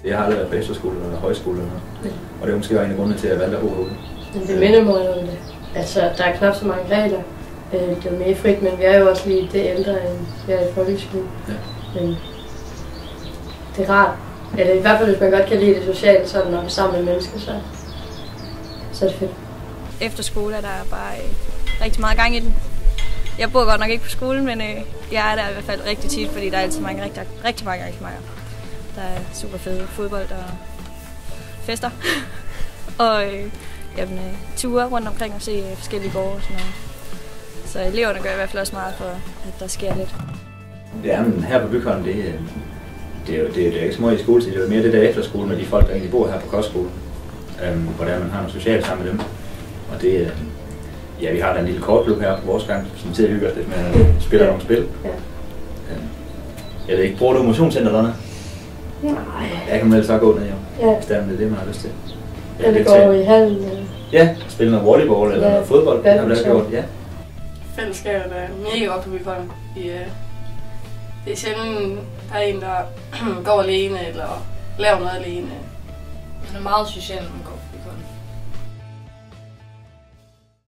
Jeg har aldrig været på efterskole eller højskole eller noget. Og det er måske en af grundene til, at jeg valgte at bo herude. Men det minder mig om det. Altså, der er knap så mange regler. Det er mere frit, men vi er jo også lige det ældre, end vi er i folkeskole. Ja. Men det er rart. Eller i hvert fald, hvis man godt kan lide det sociale, sådan når vi er sammen med mennesker, så er det fedt. Efter skole er der bare rigtig meget gang i den. Jeg bor godt nok ikke på skolen, men jeg er der i hvert fald rigtig tit, fordi der er altid rigtig mange arrangementer. Der er super fede fodbold og fester. Og ture rundt omkring og se forskellige gårde og sådan noget. Så eleverne gør i hvert fald også meget for, at der sker lidt. Ja, men her på Bygholm, det er ikke så meget i skoletid. Det er mere det der efterskole med de folk, der egentlig bor her på kostskolen. Hvordan man har noget socialt sammen med dem. Og det, ja, vi har da en lille kortklub her på vores gang, som til at hygge os lidt med at spille nogle spil. Ja. Jeg ved ikke, bruger du motionscenter eller noget? Nej. Jeg kan vel så gå ned, jo. Ja. Hvis det er det, man har lyst til. Eller går i hallen. Ja, spille noget volleyball eller noget fodbold. Det har vi da gjort, ja. Fællesskabet er mega godt på Bygholm. Det er sjældent, der er en, der går alene eller laver noget alene. Man er meget social, når man går på Bygholm.